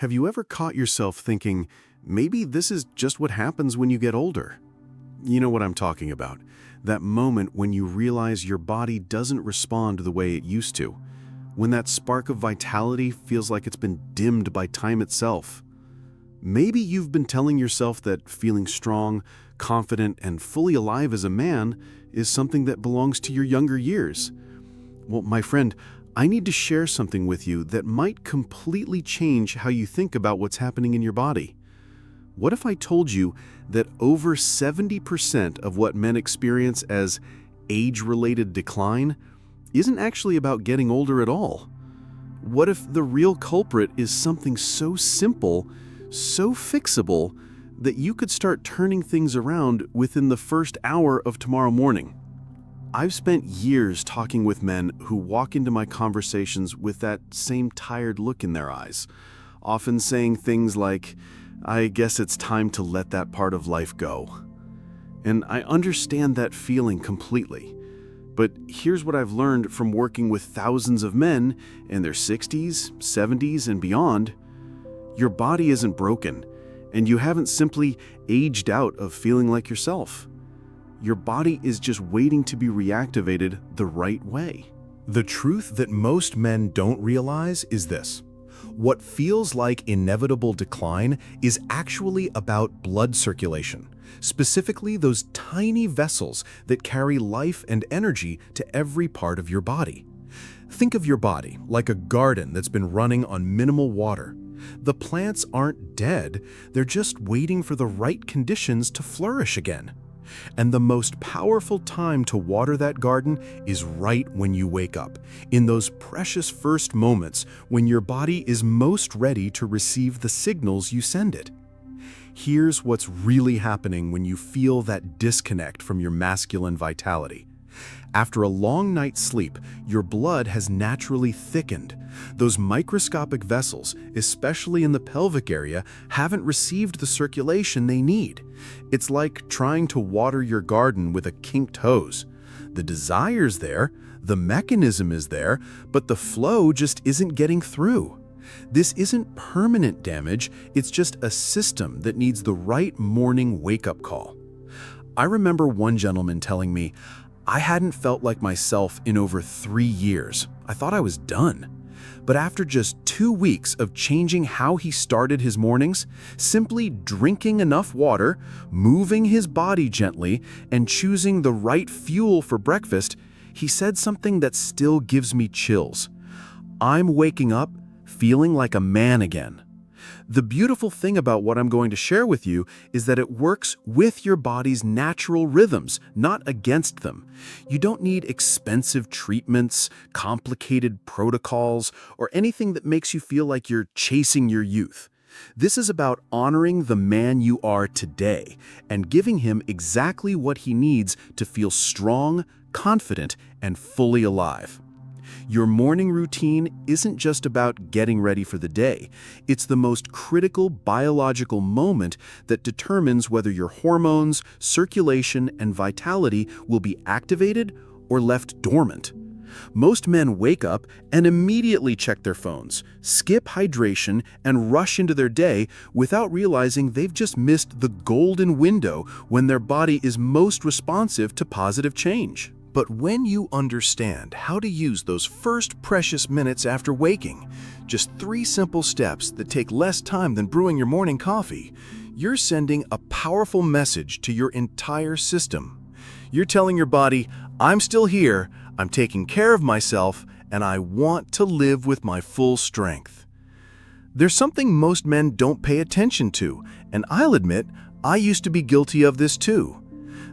Have you ever caught yourself thinking, maybe this is just what happens when you get older? You know what I'm talking about. That moment when you realize your body doesn't respond the way it used to. When that spark of vitality feels like it's been dimmed by time itself. Maybe you've been telling yourself that feeling strong, confident, and fully alive as a man is something that belongs to your younger years. Well, my friend, I need to share something with you that might completely change how you think about what's happening in your body. What if I told you that over 70% of what men experience as age-related decline isn't actually about getting older at all? What if the real culprit is something so simple, so fixable, that you could start turning things around within the first hour of tomorrow morning? I've spent years talking with men who walk into my conversations with that same tired look in their eyes, often saying things like, "I guess it's time to let that part of life go." And I understand that feeling completely. But here's what I've learned from working with thousands of men in their 60s, 70s, and beyond. Your body isn't broken, and you haven't simply aged out of feeling like yourself. Your body is just waiting to be reactivated the right way. The truth that most men don't realize is this. What feels like inevitable decline is actually about blood circulation, specifically those tiny vessels that carry life and energy to every part of your body. Think of your body like a garden that's been running on minimal water. The plants aren't dead, they're just waiting for the right conditions to flourish again. And the most powerful time to water that garden is right when you wake up, in those precious first moments when your body is most ready to receive the signals you send it. Here's what's really happening when you feel that disconnect from your masculine vitality. After a long night's sleep, your blood has naturally thickened. Those microscopic vessels, especially in the pelvic area, haven't received the circulation they need. It's like trying to water your garden with a kinked hose. The desire's there, the mechanism is there, but the flow just isn't getting through. This isn't permanent damage, it's just a system that needs the right morning wake-up call. I remember one gentleman telling me, "I hadn't felt like myself in over 3 years. I thought I was done." But after just 2 weeks of changing how he started his mornings, simply drinking enough water, moving his body gently, and choosing the right fuel for breakfast, he said something that still gives me chills. "I'm waking up feeling like a man again." The beautiful thing about what I'm going to share with you is that it works with your body's natural rhythms, not against them. You don't need expensive treatments, complicated protocols, or anything that makes you feel like you're chasing your youth. This is about honoring the man you are today and giving him exactly what he needs to feel strong, confident, and fully alive. Your morning routine isn't just about getting ready for the day. It's the most critical biological moment that determines whether your hormones, circulation, and vitality will be activated or left dormant. Most men wake up and immediately check their phones, skip hydration, and rush into their day without realizing they've just missed the golden window when their body is most responsive to positive change. But when you understand how to use those first precious minutes after waking, just 3 simple steps that take less time than brewing your morning coffee, you're sending a powerful message to your entire system. You're telling your body, "I'm still here, I'm taking care of myself, and I want to live with my full strength." There's something most men don't pay attention to, and I'll admit, I used to be guilty of this too.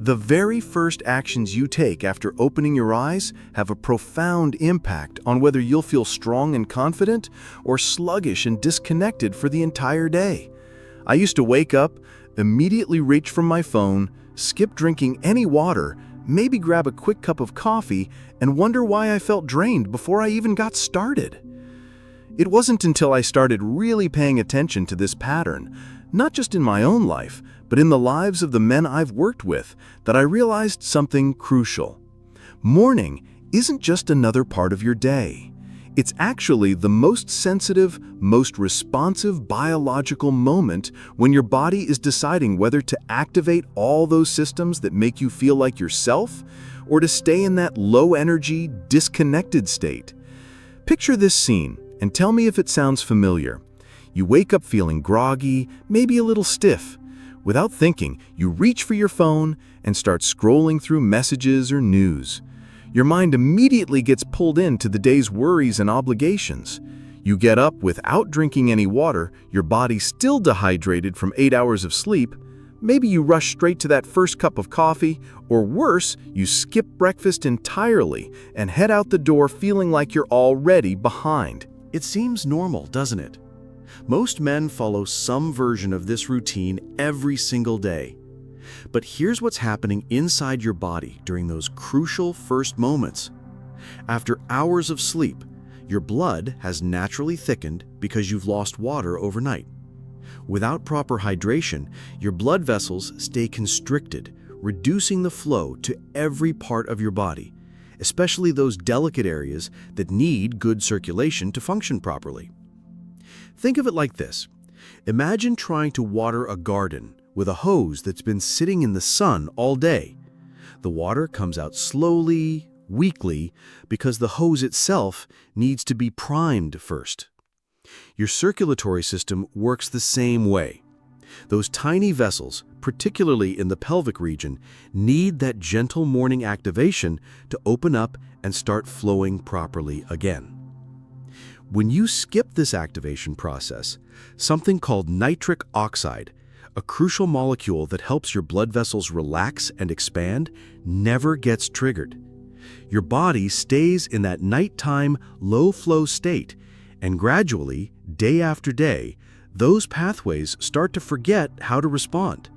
The very first actions you take after opening your eyes have a profound impact on whether you'll feel strong and confident or sluggish and disconnected for the entire day. I used to wake up, immediately reach for my phone, skip drinking any water, maybe grab a quick cup of coffee, and wonder why I felt drained before I even got started. It wasn't until I started really paying attention to this pattern, not just in my own life, but in the lives of the men I've worked with, that I realized something crucial. Morning isn't just another part of your day. It's actually the most sensitive, most responsive biological moment when your body is deciding whether to activate all those systems that make you feel like yourself or to stay in that low-energy, disconnected state. Picture this scene and tell me if it sounds familiar. You wake up feeling groggy, maybe a little stiff. Without thinking, you reach for your phone and start scrolling through messages or news. Your mind immediately gets pulled into the day's worries and obligations. You get up without drinking any water, your body still dehydrated from 8 hours of sleep. Maybe you rush straight to that first cup of coffee, or worse, you skip breakfast entirely and head out the door feeling like you're already behind. It seems normal, doesn't it? Most men follow some version of this routine every single day. But here's what's happening inside your body during those crucial first moments. After hours of sleep, your blood has naturally thickened because you've lost water overnight. Without proper hydration, your blood vessels stay constricted, reducing the flow to every part of your body, especially those delicate areas that need good circulation to function properly. Think of it like this. Imagine trying to water a garden with a hose that's been sitting in the sun all day. The water comes out slowly, weakly, because the hose itself needs to be primed first. Your circulatory system works the same way. Those tiny vessels, particularly in the pelvic region, need that gentle morning activation to open up and start flowing properly again. When you skip this activation process, something called nitric oxide, a crucial molecule that helps your blood vessels relax and expand, never gets triggered. Your body stays in that nighttime, low-flow state, and gradually, day after day, those pathways start to forget how to respond.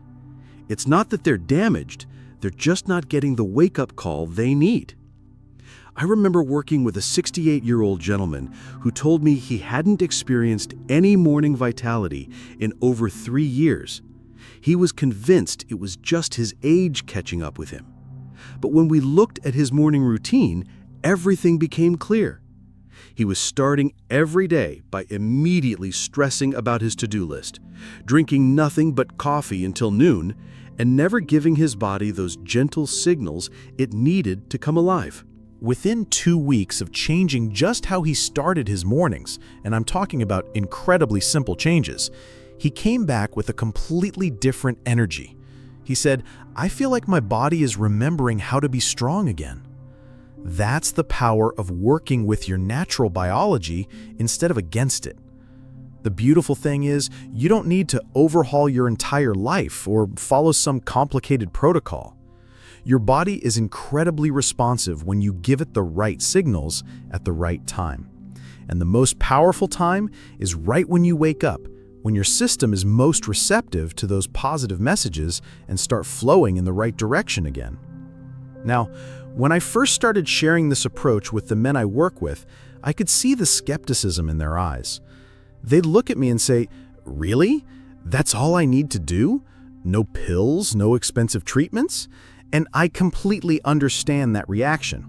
It's not that they're damaged, they're just not getting the wake-up call they need. I remember working with a 68-year-old gentleman who told me he hadn't experienced any morning vitality in over 3 years. He was convinced it was just his age catching up with him. But when we looked at his morning routine, everything became clear. He was starting every day by immediately stressing about his to-do list, drinking nothing but coffee until noon, and never giving his body those gentle signals it needed to come alive. Within 2 weeks of changing just how he started his mornings, and I'm talking about incredibly simple changes, he came back with a completely different energy. He said, "I feel like my body is remembering how to be strong again." That's the power of working with your natural biology instead of against it. The beautiful thing is, you don't need to overhaul your entire life or follow some complicated protocol. Your body is incredibly responsive when you give it the right signals at the right time. And the most powerful time is right when you wake up, when your system is most receptive to those positive messages and start flowing in the right direction again. Now, when I first started sharing this approach with the men I work with, I could see the skepticism in their eyes. They'd look at me and say, "Really? That's all I need to do? No pills, no expensive treatments?" And I completely understand that reaction.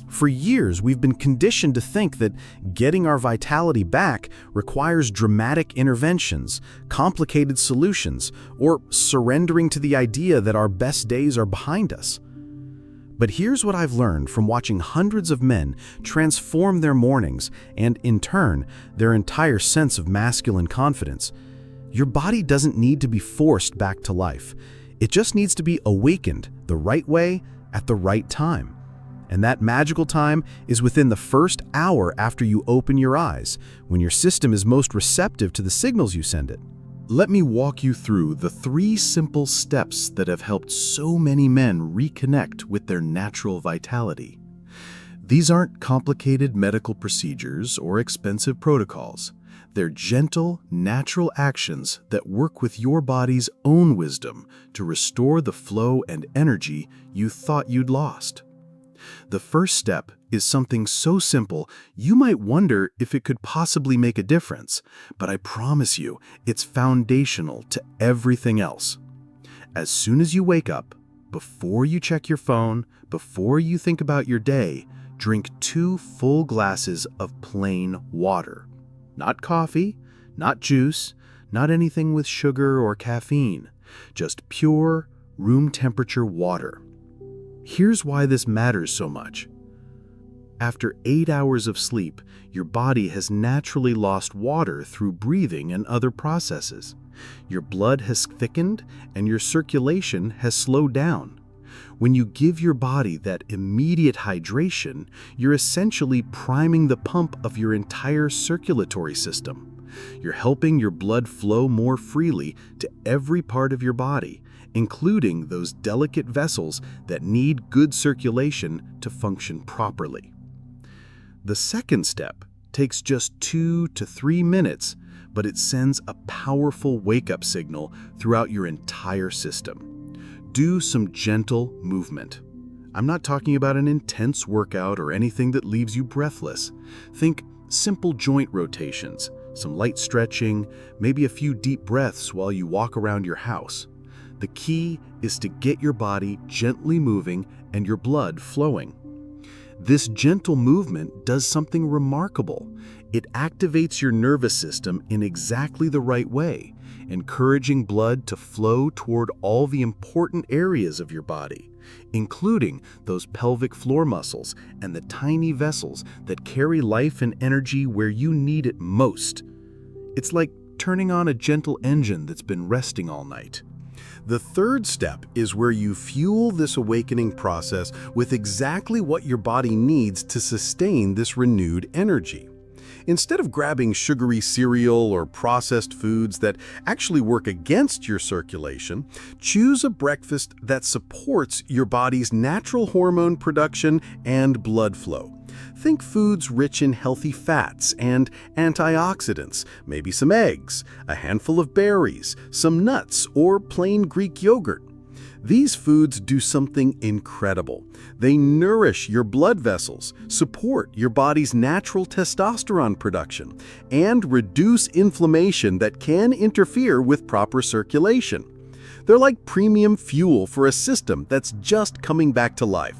For years, we've been conditioned to think that getting our vitality back requires dramatic interventions, complicated solutions, or surrendering to the idea that our best days are behind us. But here's what I've learned from watching hundreds of men transform their mornings and, in turn, their entire sense of masculine confidence. Your body doesn't need to be forced back to life. It just needs to be awakened the right way at the right time. And that magical time is within the first hour after you open your eyes, when your system is most receptive to the signals you send it. Let me walk you through the 3 simple steps that have helped so many men reconnect with their natural vitality. These aren't complicated medical procedures or expensive protocols. They're gentle, natural actions that work with your body's own wisdom to restore the flow and energy you thought you'd lost. The first step is something so simple you might wonder if it could possibly make a difference, but I promise you, it's foundational to everything else. As soon as you wake up, before you check your phone, before you think about your day, drink 2 full glasses of plain water. Not coffee, not juice, not anything with sugar or caffeine, just pure, room temperature water. Here's why this matters so much. After 8 hours of sleep, your body has naturally lost water through breathing and other processes. Your blood has thickened and your circulation has slowed down. When you give your body that immediate hydration, you're essentially priming the pump of your entire circulatory system. You're helping your blood flow more freely to every part of your body, including those delicate vessels that need good circulation to function properly. The second step takes just 2 to 3 minutes, but it sends a powerful wake-up signal throughout your entire system. Do some gentle movement. I'm not talking about an intense workout or anything that leaves you breathless. Think simple joint rotations, some light stretching, maybe a few deep breaths while you walk around your house. The key is to get your body gently moving and your blood flowing. This gentle movement does something remarkable. It activates your nervous system in exactly the right way, encouraging blood to flow toward all the important areas of your body, including those pelvic floor muscles and the tiny vessels that carry life and energy where you need it most. It's like turning on a gentle engine that's been resting all night. The third step is where you fuel this awakening process with exactly what your body needs to sustain this renewed energy. Instead of grabbing sugary cereal or processed foods that actually work against your circulation, choose a breakfast that supports your body's natural hormone production and blood flow. Think foods rich in healthy fats and antioxidants, maybe some eggs, a handful of berries, some nuts, or plain Greek yogurt. These foods do something incredible. They nourish your blood vessels, support your body's natural testosterone production, and reduce inflammation that can interfere with proper circulation. They're like premium fuel for a system that's just coming back to life.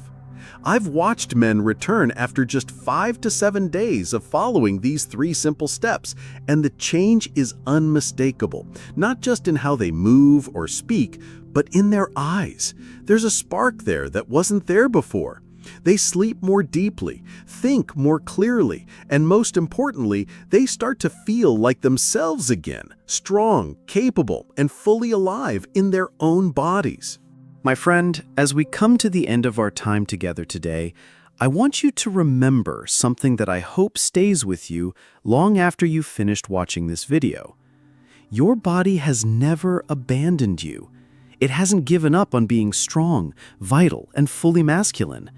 I've watched men return after just 5 to 7 days of following these 3 simple steps, and the change is unmistakable, not just in how they move or speak, but in their eyes. There's a spark there that wasn't there before. They sleep more deeply, think more clearly, and most importantly, they start to feel like themselves again, strong, capable, and fully alive in their own bodies. My friend, as we come to the end of our time together today, I want you to remember something that I hope stays with you long after you've finished watching this video. Your body has never abandoned you. It hasn't given up on being strong, vital, and fully masculine.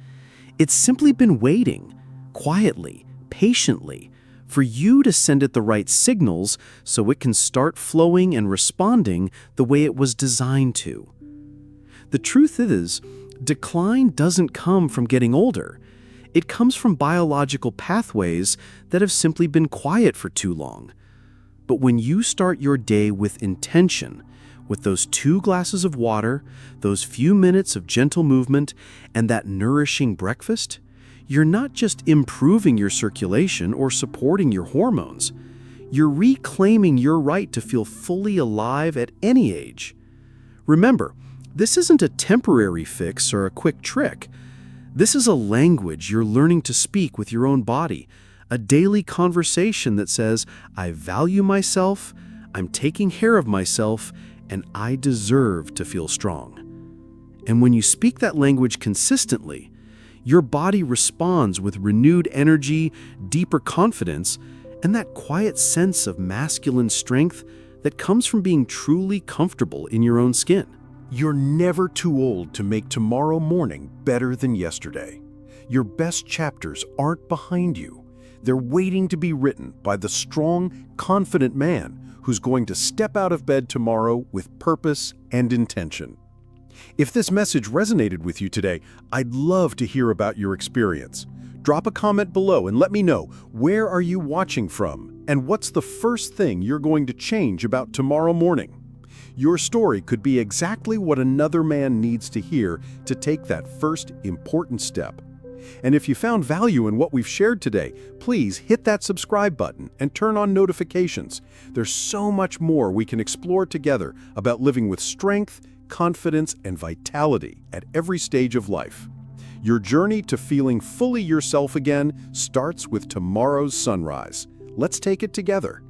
It's simply been waiting, quietly, patiently, for you to send it the right signals so it can start flowing and responding the way it was designed to. The truth is, decline doesn't come from getting older. It comes from biological pathways that have simply been quiet for too long. But when you start your day with intention, with those 2 glasses of water, those few minutes of gentle movement, and that nourishing breakfast, you're not just improving your circulation or supporting your hormones. You're reclaiming your right to feel fully alive at any age. Remember, this isn't a temporary fix or a quick trick. This is a language you're learning to speak with your own body, a daily conversation that says, I value myself, I'm taking care of myself, and I deserve to feel strong. And when you speak that language consistently, your body responds with renewed energy, deeper confidence, and that quiet sense of masculine strength that comes from being truly comfortable in your own skin. You're never too old to make tomorrow morning better than yesterday. Your best chapters aren't behind you. They're waiting to be written by the strong, confident man who's going to step out of bed tomorrow with purpose and intention. If this message resonated with you today, I'd love to hear about your experience. Drop a comment below and let me know, where are you watching from and what's the first thing you're going to change about tomorrow morning? Your story could be exactly what another man needs to hear to take that first important step. And if you found value in what we've shared today, please hit that subscribe button and turn on notifications. There's so much more we can explore together about living with strength, confidence, and vitality at every stage of life. Your journey to feeling fully yourself again starts with tomorrow's sunrise. Let's take it together.